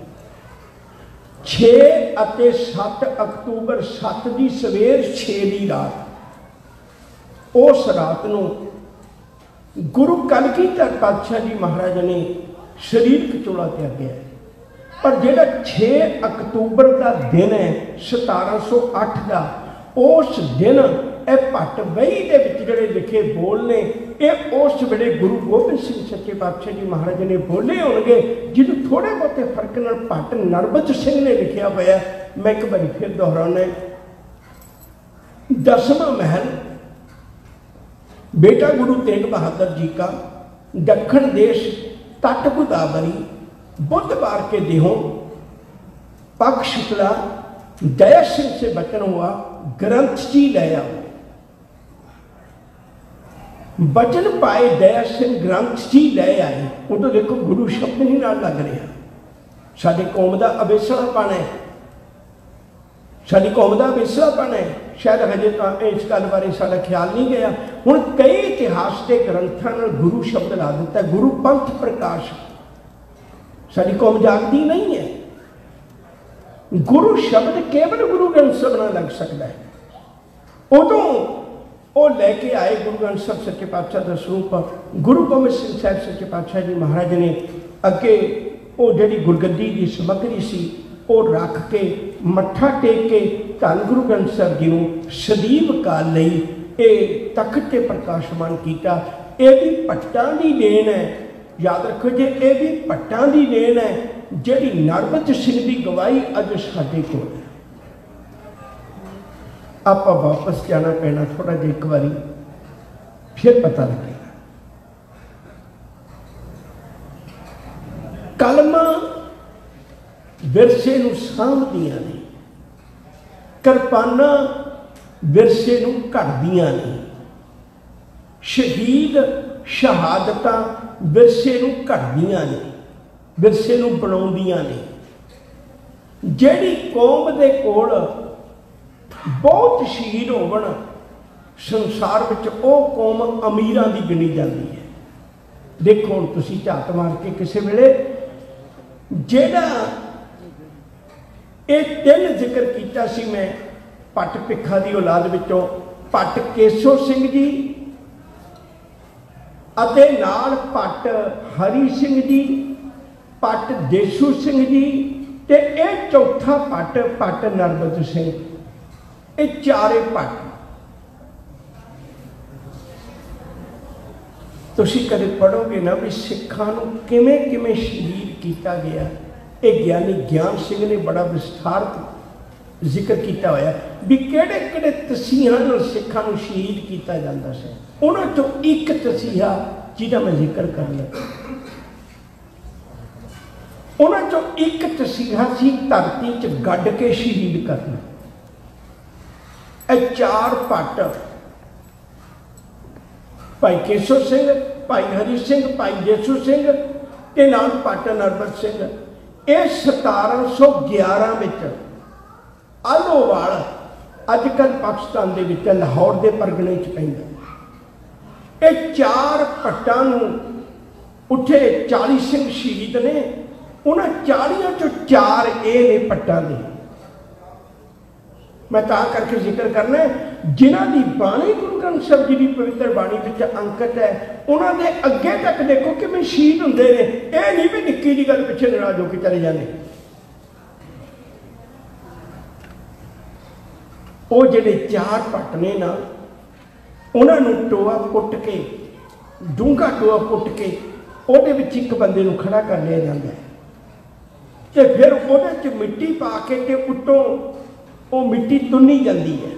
6 और 7 अक्तूबर 7 की सवेर 6 की रात, उस रात को गुरु कलगीधर पातशाह जी महाराज ने शरीर घचोला त्यागया। पर जिहड़ा 6 अक्तूबर का दिन है 1708 का, उस दिन यह भट्ट बही के जिहड़े लिखे बोल ने, ये उस वेले गुरु गोबिंद सिंह सच्चे पातशाह जी महाराज ने बोले होंगे, जिन्होंने थोड़े बहुते फर्क नाल भट्ट नरबत सिंह ने लिखा हुआ। मैं एक बार फिर दोहराना, 10वां महल बेटा गुरु तेग बहादुर जी का, दक्षिण देश तट गोदावरी, बुधवार के देहों पक्ष शुक्ला, दया सिंह से वचन हुआ ग्रंथ जी लया। वचन पाए दया सिंह ग्रंथ जी ले आए। उदों देखो गुरु शब्द नहीं नाल लग रहा, साडी कौम का अवेसलापन है, साडी कौम का अवेसलापन है। शायद हजे तो इस गल बारे साडा ख्याल नहीं गया। हुण कई इतिहास के ग्रंथों नाल गुरु शब्द ला दिता, गुरु पंथ प्रकाश। साडी कौम जागती नहीं है, गुरु शब्द केवल गुरु ग्रंथ साहिब नाल लग सकता है। उदों वो लैके आए गुरु ग्रंथ साहिब सच्चे पातशाह का स्वरूप गुरु गोबिंद सिंह साहिब सच्चे पातशाह जी महाराज ने अगे वो जिहड़ी गुरगद्दी की समग्री सी वो रख के मत्था टेक के धन गुरु ग्रंथ साहिब जी को सदीव काल लई ये तख्त ते प्रकाशमान किया। ये भी भट्टां दी देन है, याद रखो जी, ये भी भट्टां दी देन है जिहड़ी नरबत सिंह की गवाही अज साडे कोल है। आप वापस जाना पैना थोड़ा जिहा, एक बारी फिर पता लगेगा। कलमा विरसे नूं सांभदियां ने, किरपानां विरसे नूं घड़दियां ने, शहीद शहादतां विरसे नूं घड़दियां ने, विरसे नूं बनाउंदियां ने। जिहड़ी कौम दे कोल बहुत शहीद होवन संसार विच वो कौम अमीरां दी गिनी जाती है। देखो हुण तुसीं झात मार के किसी वेले जिहड़ा ये 3 जिक्र किया सी मैं, भट्ट भिखा की औलाद विचों भट्ट केसो सिंह जी अते नाल भट्ट हरी सिंह जी पट देसू सिंह जी ते ये चौथा पट पट नरबत सिंह, ये चारे पट। तुसीं कदे पढ़ोगे ना भी सिखां नूं किवें किवें शहीद किया गया। ये ज्ञानी ज्ञान सिंह ने बड़ा विस्तार जिक्र किया होया भी किहड़े किहड़े तसीहां नाल सिखां नूं शहीद किया जांदा सी। उन्हां चों एक तसीहा जिहदा मैं जिक्र कर लिया, उन्हां चों एक तसीहा सी धरती च गड्ढ के शहीद करना। ये चार पट भाई केशव सिंह, भाई हरी सिंह, भाई देसू सिंह ते नाल पट नरबत सिंह, ये 1711 विच आलोवाल अजकल पाकिस्तान दे विच लाहौर के परगणे च पैंदा। ये चार पट्टां नूं उठे 40 सिंह शहीद ने। उन्होंने 40 चों 4 ये ने पट्टां दे। मैं तां करके जिक्र करना जिन्हां दी बाणी गुरु ग्रंथ साहिब जी की पवित्र बाणी विच अंकित है, उन्होंने अगे तक देखो कि मैं शहीद हुंदे ने। ये नहीं भी निक्की जी गल पिछे नाराज होकर चले जाने। वो जिहड़े 4 पट ने ना, उन्होंने टोआ पुट के, डूंगा टोआ पुट के उहदे विच एक बंदे नूं खड़ा कर लिया जाता है ते फिर उहदे च मिट्टी पा के ते उत्तों वो मिट्टी तुन्नी जाती है।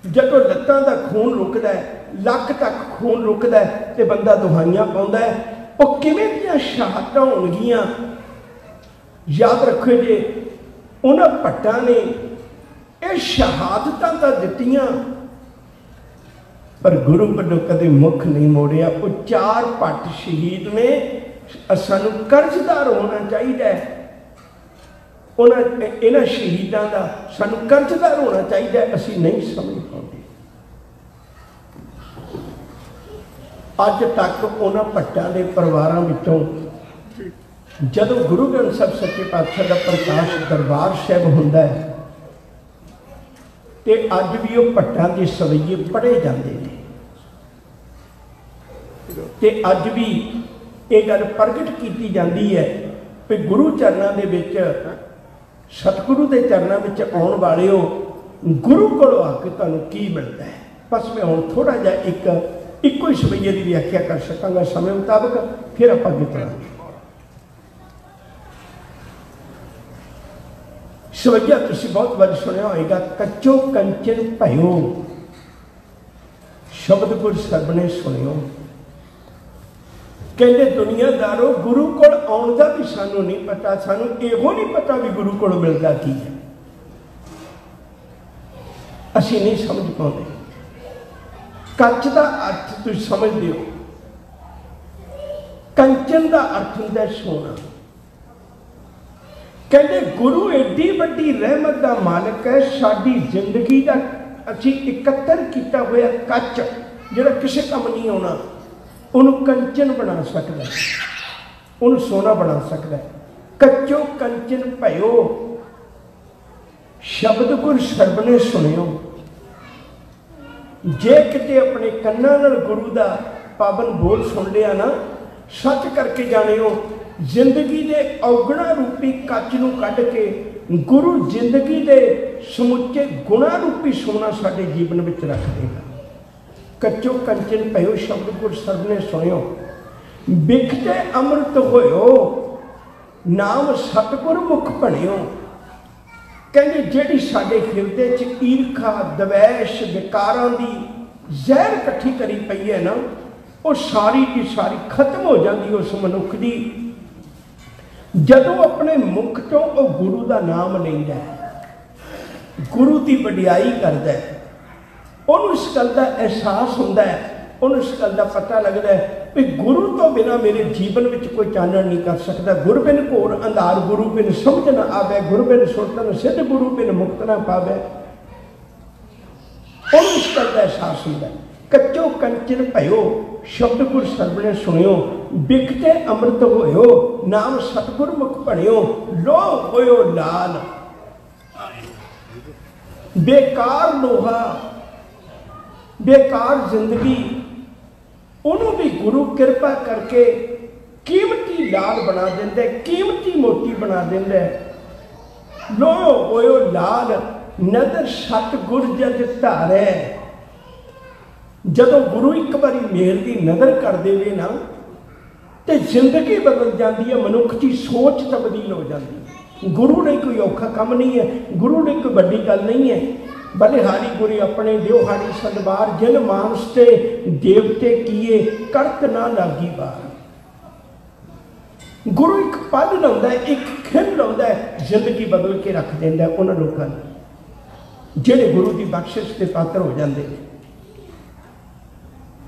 जदों लत्तां दा खून रुकदा है, लक तक खून रुकदा है ते बंदा दुहाइयां पाउंदा है। वो किवें दियां शहादतां होणगियां याद रखो जे उन्हां भट्टां ने ये शहादतां तां दित्तियां पर गुरु वल्लों कदे मुख नहीं मोड़िया। वो 4 भट्ट शहीद ने। सानू कर्जदार होना चाहिए, इन्हां शहीदां दा सानू कर्जदार होना चाहिए। असीं नहीं समझ पाते। अज तक उन्हां भट्टां दे परिवारां विचों जदों गुरु ग्रंथ साहिब सच्चे पातशाह का प्रकाश दरबार साहिब हुंदा है ते अज भी वो भट्टां दे सवैये पढ़े जाते हैं ते अज भी ये गल प्रगट की जाती है कि गुरु चरणों के विच सतगुरु के चरणों में आने वाले हो, गुरु को आके तुहानूं की मिलता है। बस मैं हुण थोड़ा जिहा इक्को ही सवैये की व्याख्या कर सकांगा समय मुताबक, फिर आप अगे चलांगे। सवैया तुसीं बहुत बार सुनिया होएगा, कच्चो कंचन भयो शब्द गुर सरबने सुनियो। कहते दुनियादारों गुरु को आने का भी सानू नहीं पता, सानू एहो नहीं पता भी गुरु को मिलता की है। असी नहीं समझ पाते। कच्च का अर्थ तुम समझते हो, कंचन का अर्थ होता सोना। कहते गुरु एडी वड्डी रहमत का मालिक है, साडी जिंदगी का असी इकत्तर किया हुआ कच्च जिहड़ा किसी काम नहीं आना, उन्होंने कंचन बना सकता है, उन्होंने सोना बना सकता है। कच्चो कंचन भयो शब्द गुर सरबने सुनियो। जे किते अपने कन्नां नाल गुरु का पावन बोल सुन लिया ना, सच करके जानियो जिंदगी के औगणा रूपी कच्च नूं कढ के गुरु जिंदगी के समुचे गुणा रूपी सोना साडे जीवन में रख देगा। कच्चो कंचन भयो शब्द गुर सरबने सुनियो, बिखते अमृत होयो नाम सतगुर मुख भणियो। कहते जिहड़ी साडे हिरदे च ईरखा द्वैश विकारां दी जहर इकट्ठी करी पई है ना, वो सारी की सारी खत्म हो जाती उस मनुख की जदों अपने मुख चों वो गुरु का नाम लैंदा है, गुरु की वडियाई करता है। उन्होंने इस गल का एहसास होता है, उन्होंने इस गल का पता लगता है कि गुरु तो बिना मेरे जीवन में कोई चानण नहीं कर सकता। गुरु बिन घोर अंधार, गुरु बिन समझ न आवे, गुरु बिन सुरतन सिद्ध, गुरु बिन मुक्त न पावे। उन्होंने इस गल का एहसास होता है। कच्चो कंचन भयो शब्द गुर सरबने सुनियो, बिकते अमृत होयो नाम सतगुर मुख भणियो। लो होयो लाल बेकार लोहा, बेकार जिंदगी, उन्होंने भी गुरु कृपा करके कीमती लाल बना देंदा, कीमती मोती बना देंदा। लो होयो लाल नदर सतगुर जद धारै। जदों गुरु एक बारी मेहर की नज़र कर देवे ना तो जिंदगी बदल जाती है, मनुख की सोच तब्दील हो जाती है। गुरु ने कोई औखा काम नहीं है, गुरु ने कोई बड़ी गल नहीं है। बलिहारी गुरी अपने दियो हारी सदबार, जिन मानस ते देवते किए करत ना लागी बार। गुरु एक पल लाउंदा है, एक खिल लाउंदा है, जिंदगी बदल के रख देंदा उन्हां लोकां नूं जिहड़े गुरु की बख्शिश के पात्र हो जाते हैं।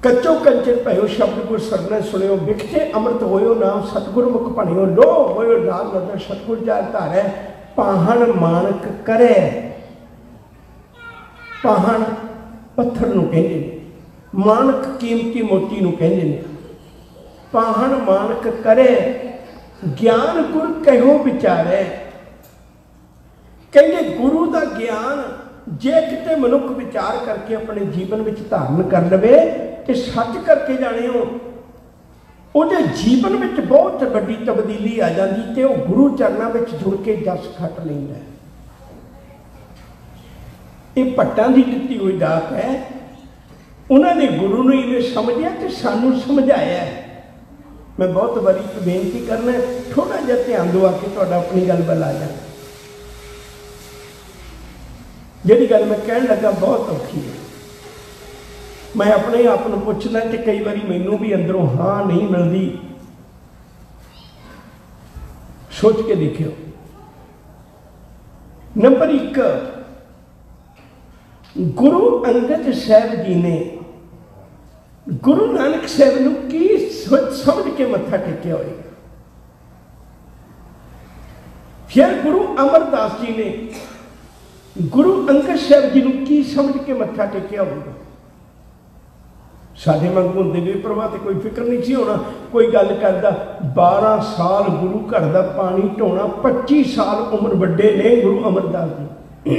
कच्चो कंचन भयो शब्द गुर सरना सुनियो, बिखते अमृत होयो नाम सतगुर मुख भणियो। लो होयो लाल नदर सतगुर जा धारै। पाहन मानक करे, पाहन पत्थर नूं कहंदे ने, मानक कीमती मोती नूं कहंदे ने। पाहन मानक करे, ज्ञान गुर कहो विचारे। कहंदे गुरु का ज्ञान जे किते मनुख विचार करके अपने जीवन में धारण कर लवे तो सच करके जाने हो, उहदे जीवन में बहुत बड़ी तब्दीली आ जाती तो वह गुरु चरणों में जुड़ के जस खट लैंदा। ये भट्टां की दित्ती हुई डाक है। उन्होंने गुरु ने इवें समझिया तो सानू समझाया है। मैं बहुत बारी बेनती करना, थोड़ा जिहा ध्यान दवा के तुहाडा अपनी गल बल आ जाए। जिहड़ी गल मैं कहण लगा बहुत औखी है। मैं अपने आप को पुछना तो कई बार मैनू भी अंदरों हाँ नहीं मिलती। सोच के देखियो। नंबर 1, गुरु अंगद साहब जी ने गुरु नानक साहब नूं की समझ के मत्था टेकिया होएगा। फिर गुरु अमरदास जी ने गुरु अंगद साहब जी नूं की समझ के मत्था टेकिया होगा। साढ़े वांगू होंदे भी प्रभा ते कोई फिक्र नहीं सी होना। कोई गल करदा 12 साल गुरु घर दा पानी ढोना, 25 साल उम्र वड्डे ने गुरु अमरदास जी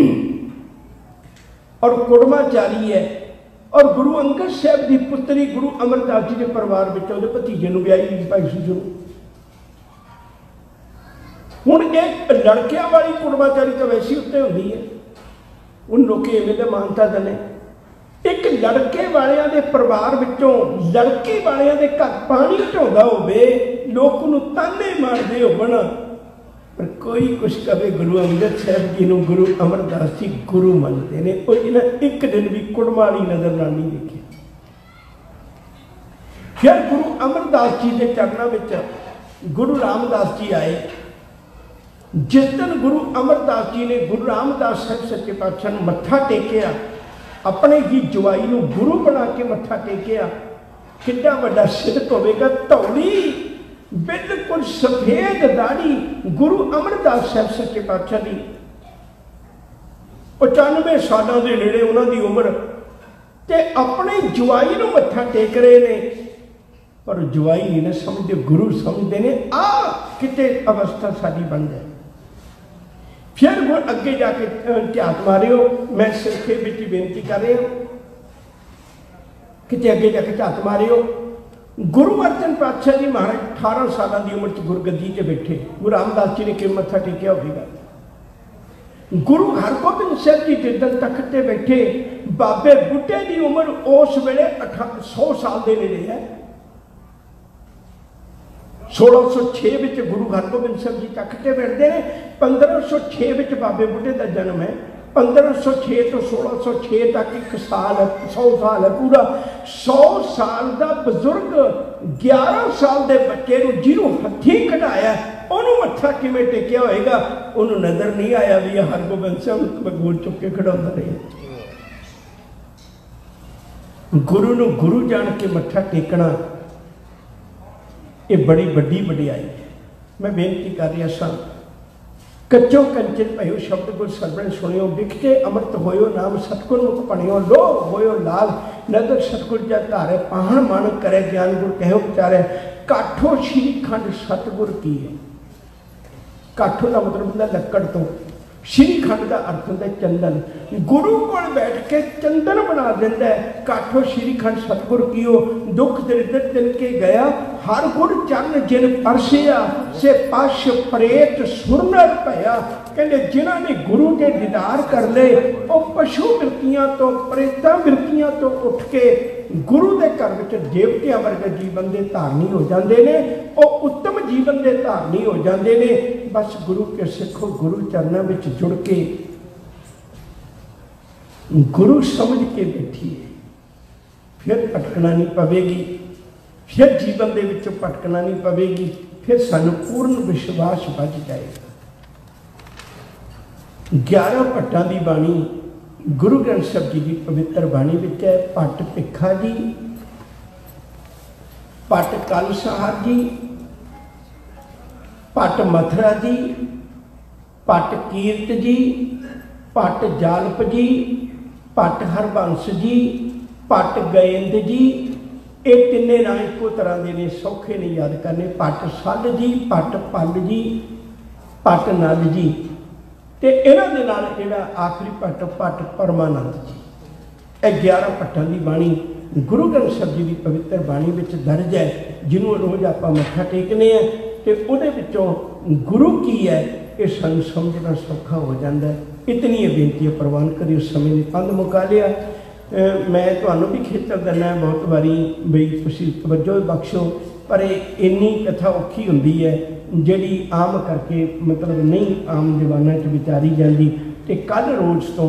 और कुड़मा जारी है। और गुरु अंगद साहब की पुत्री गुरु अमरदास जी के परिवार में उहदे भतीजे नूं ब्याही भाई सुजू। हुण एक लड़कियां वाली कुड़माचारी तो वैसे उत्ते होंदी है, उन लोग इवें दा मानता दने। एक लड़के वालियां दे परिवार विचों लड़की वालियां दे घर पानी ढोंदा होवे, लोक उहनूं ताने मारदे होवन, पर कोई कुछ कहे गुरु अंगद साहब जी नूं गुरु अमरदास जी गुरु मनते हैं। और इन्हें एक दिन भी कुड़माली नजर ना नहीं देखी। फिर गुरु अमरदास जी के चरणों में गुरु रामदास जी आए। जिस दिन गुरु अमरदास जी ने गुरु रामदास साहब सच्चे पातशाह नूं मत्था टेकिया, अपने ही जवाई नूं गुरु बना के मत्था टेकिया, कितना बड़ा सिद्ध होवेगा। धौली बिल्कुल सफेद दाढ़ी गुरु अमरदास साहब सच्चे पातशाह की 95 सालों के नेड़े उन्होंने उम्र, ते अपने जवाई नूं मत्था टेक रहे ने, पर जवाई नहीं ना समझते, गुरु समझते ने। आ किते अवस्था साडी बन जाए। फिर वो अगे जाके ध्यान मारियो। मैं सिरखे विच बेनती कर रहा, किते अगे जाके ध्यान मारियो। गुरु अर्जन पातशाह जी महाराज 18 साल की उम्र गुरगद्दी से बैठे। गुरु रामदास जी ने कि मत्था टेकिया होगा। गुरु हरगोबिंद साहब जी जिदन तख्त से बैठे, बाबे बुढ़े की उम्र उस वेले 100 साल के नेड़े है। 1606 में गुरु हरगोबिंद साहब जी तख्त से बैठते हैं। 1506 में बाबे बुढ़े का जन्म है। 1506 तो 1606 तक 1 साल है, 100 साल है पूरा। 100 साल का बजुर्ग 11 साल के बच्चे जिन्हों हथी कढ़ाया उन्होंने मत्था किवें टेकिया होएगा। उन्होंने नजर नहीं आया भी हरगोबिंद साहब गोद चुक के खड़ा रहे। गुरु नूं गुरु जान के मत्था टेकना ये बड़ी वड्डी वडियाई है। मैं बेनती कर रहा सा, कच्चो कंचन भयो शब्द गुर सरवण सुनियो, बिखते अमृत होयो नाम सतगुर मुख भणियो। लो होयो लाल नदर सतगुर जा धारे, पाहन मानक करे ज्ञान गुर कहो विचारे। काठो श्री खंड सतगुर की है। काठो का मतलब होता लक्कड़ तो, श्रीखंड का अर्थ होता है चंदन। गुरु को बैठ के चंदन बना देता है। काठो श्रीखंड सतगुर कियो, दुख दरिद्र तिल के गया, हर गुर चरण जिन परसिया, से पश प्रेत सुरनर भया। कहते जिन्होंने गुरु के दीदार कर ले, वो पशु वृत्तियां तो प्रेतां वृत्तियां तो उठ के गुरु के घर में देवतियां वर्गे जीवन के धारनी हो जाते हैं, वो उत्तम जीवन के धारनी हो जाते हैं। बस गुरु के सिखो, गुरु चरणों में जुड़ के गुरु समझ के बैठिए, फिर भटकना नहीं पवेगी, फिर जीवन के विचों भटकना नहीं पवेगी, फिर सानू पूर्ण विश्वास बच जाएगा। 11 भट्टां की बाणी गुरु ग्रंथ साहिब जी की पवित्र बाणी विच है। भट्ट भिखा जी, भट्ट कल साहब जी, भट्ट मथुरा जी, भट्ट कीरत जी, भट्ट जालप जी, भट्ट हरबंस जी, भट्ट गयंद जी। ये तिने नाम एको तरह के ने, सौखे नहीं याद करने। भट्ट सल जी, भट्ट पल जी, भट्ट नल जी, तो इन्हों के नाल जिहड़ा आखिरी भट्ट भट्ट परमानंद जी। यह 11 भट्टां की बाणी गुरु ग्रंथ साहिब जी की पवित्र बाणी विच दर्ज है, जिन्हों रोज़ आपां मत्था टेकने हैं। तो उहदे विचों गुरु की है ये सानूं समझना सौखा हो जाता है। इतनी बेनती प्रवान करी, उस समय ने पंध मुका लिया। मैं तुहानूं भी खेतर दिना बहुत बारी बई तुसीं तवज्जो बख्शो, पर इन्नी कथा औखी हुंदी है जिहड़ी आम करके मतलब नहीं आम दीवाना च विचारी जाती। तो कल रोज़ तो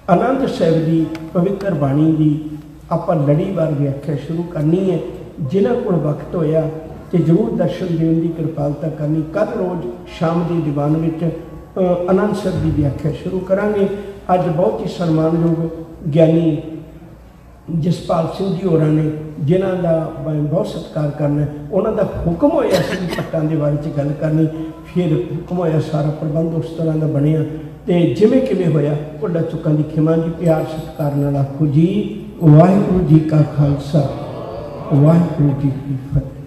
आनंद साहिब की पवित्र बाणी की आपां लड़ीवार व्याख्या शुरू करनी है। जिन्हां कोल वक्त होया तो जरूर दर्शन देने की कृपालता करनी। कल रोज़ शाम के दीवान में आनंद साहिब की व्याख्या शुरू करांगे। अज बहुत ही सन्मानयोग ज्ञानी जसपाल सिंह जी होरां ने, जिन्हां दा बहुत सत्कार करना, उन्हां दा हुक्म होया सी भट्टां दे बारे च गल करनी। फिर हुक्म होया, सारा प्रबंध उस तरह का बनिया तो जिमें किमें होया। भुल्लां चुक्कां दी खिमा जी, प्यार सत्कार नाल आखो जी वाहिगुरू जी का खालसा वाहिगुरू जी की फतेह।